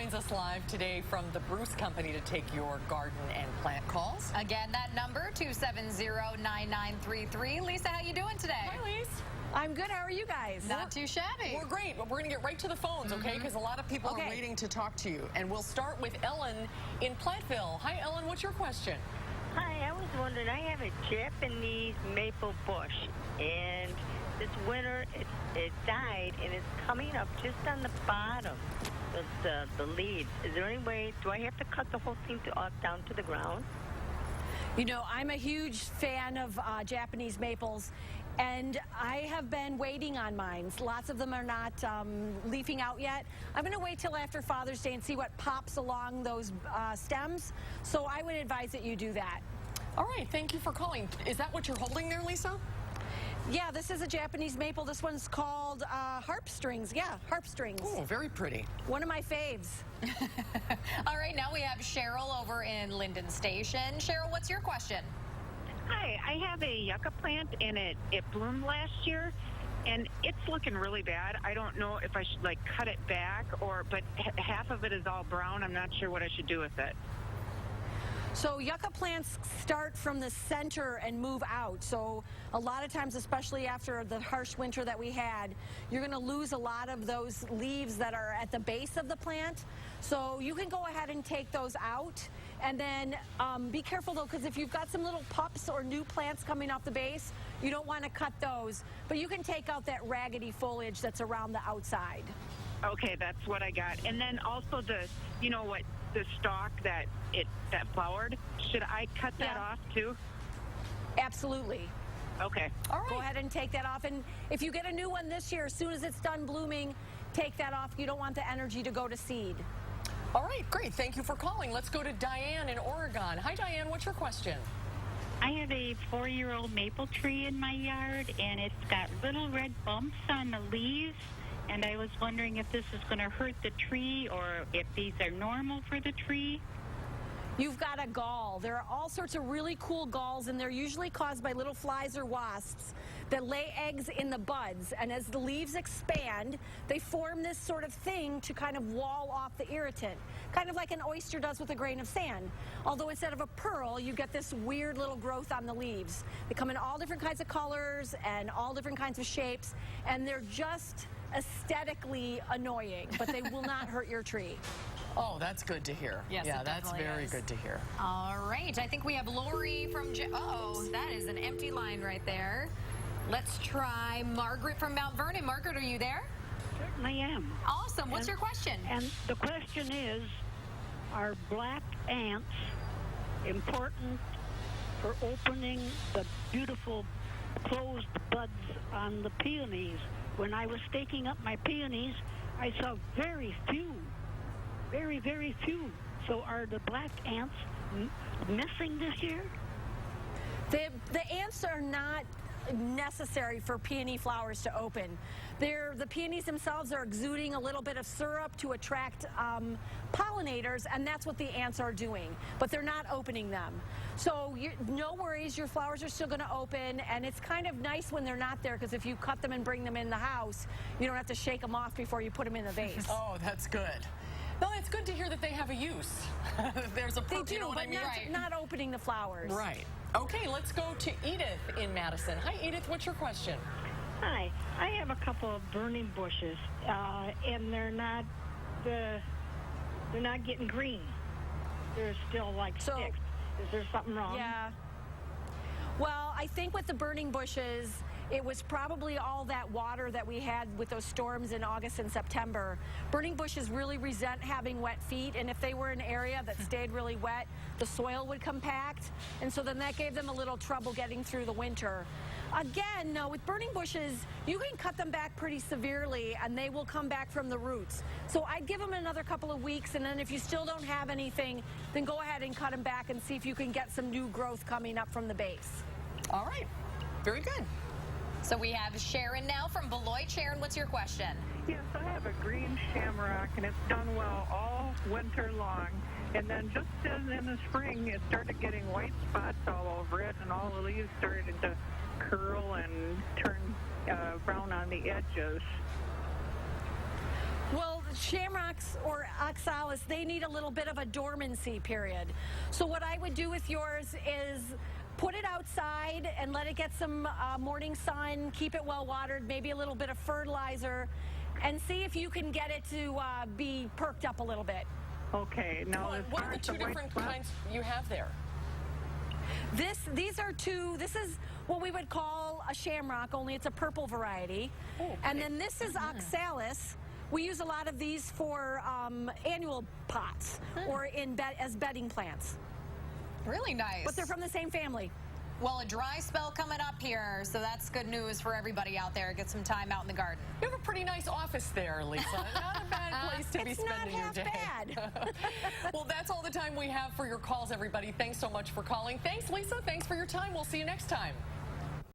joins us live today from the Bruce Company to take your garden and plant calls. Again, that number, 270-9933. Lisa, how you doing today? Hi, Lisa. I'm good. How are you guys? Not too shabby. We're great. We're going to get right to the phones, okay? Because a lot of people are waiting to talk to you. And we'll start with Ellen in Platteville. Hi, Ellen. What's your question? Hi, I was wondering, I have a Japanese maple bush, and this winter it died, and it's coming up just on the bottom of the leaves. Is there any way, do I have to cut the whole thing down to the ground? You know, I'm a huge fan of Japanese maples, and I have been waiting on mine. Lots of them are not leafing out yet. I'm going to wait till after Father's Day and see what pops along those stems. So I would advise that you do that. All right. Thank you for calling. Is that what you're holding there, Lisa? Yeah, this is a Japanese maple. This one's called harp strings. Yeah, harp strings. Oh, very pretty. One of my faves. All right, now we have Cheryl over in Linden Station. Cheryl, what's your question? Hi, I have a yucca plant, and it bloomed last year, and it's looking really bad. I don't know if I should, like, cut it back, but half of it is all brown. I'm not sure what I should do with it. So yucca plants start from the center and move out. So a lot of times, especially after the harsh winter that we had, you're going to lose a lot of those leaves that are at the base of the plant. So you can go ahead and take those out. And then be careful, though, because if you've got some little pups or new plants coming off the base, you don't want to cut those. But you can take out that raggedy foliage that's around the outside. Okay, that's what I got. And then also the stalk that flowered, should I cut that off too? Absolutely. Okay. All right. Go ahead and take that off. And if you get a new one this year, as soon as it's done blooming, take that off. You don't want the energy to go to seed. All right, great. Thank you for calling. Let's go to Diane in Oregon. Hi, Diane. What's your question? I have a 4-year-old maple tree in my yard, and it's got little red bumps on the leaves. And I was wondering if this is going to hurt the tree or if these are normal for the tree. You've got a gall. There are all sorts of really cool galls, and they're usually caused by little flies or wasps that lay eggs in the buds. And as the leaves expand, they form this sort of thing to kind of wall off the irritant, kind of like an oyster does with a grain of sand. Although instead of a pearl, you get this weird little growth on the leaves. They come in all different kinds of colors and all different kinds of shapes, and they're just aesthetically annoying, but they will not hurt your tree. Oh, that's good to hear. Yes, yeah, it that's very is. good to hear. All right, I think we have Lori from uh-oh, that is an empty line right there. Let's try Margaret from Mount Vernon. Margaret, are you there? Certainly am. Awesome. What's your question? And the question is, are black ants important for opening the beautiful closed buds on the peonies? When I was staking up my peonies, I saw very few. Very, very few. So are the black ants missing this year? The ants are not necessary for peony flowers to open. The peonies themselves are exuding a little bit of syrup to attract pollinators, and that's what the ants are doing, but they're not opening them. So no worries, your flowers are still going to open, and it's kind of nice when they're not there, because if you cut them and bring them in the house, you don't have to shake them off before you put them in the vase. Oh, that's good. No, it's good to hear that they have a use. There's a They do, you know what but I mean? not opening the flowers. Right. Okay, let's go to Edith in Madison. Hi, Edith. What's your question? Hi. I have a couple of burning bushes, and they're not getting green. They're still like sticks. Is there something wrong? Yeah. Well, I think with the burning bushes, it was probably all that water that we had with those storms in August and September. Burning bushes really resent having wet feet, and if they were in an area that stayed really wet, the soil would compact, and so then that gave them a little trouble getting through the winter. Again, no, with burning bushes, you can cut them back pretty severely, and they will come back from the roots. So I'd give them another couple of weeks, and then if you still don't have anything, then go ahead and cut them back and see if you can get some new growth coming up from the base. All right. Very good. So we have Sharon now from Beloit. Sharon, what's your question? Yes, I have a green shamrock, and it's done well all winter long. And then just in the spring, it started getting white spots all over it, and all the leaves started to curl and turn brown on the edges. Well, shamrocks or oxalis, they need a little bit of a dormancy period. So what I would do with yours is put it outside and let it get some morning sun, keep it well watered, maybe a little bit of fertilizer, and see if you can get it to be perked up a little bit. Okay. Now, What are the two different kinds you have there? These are two. This is what we would call a shamrock, only it's a purple variety. Oh, okay. And then this is oxalis. We use a lot of these for annual pots or as bedding plants. Really nice. But they're from the same family. Well, a dry spell coming up here, so that's good news for everybody out there. Get some time out in the garden. You have a pretty nice office there, Lisa. Not a bad place to be spending your day. It's not half bad. Well, that's all the time we have for your calls, everybody. Thanks so much for calling. Thanks, Lisa. Thanks for your time. We'll see you next time.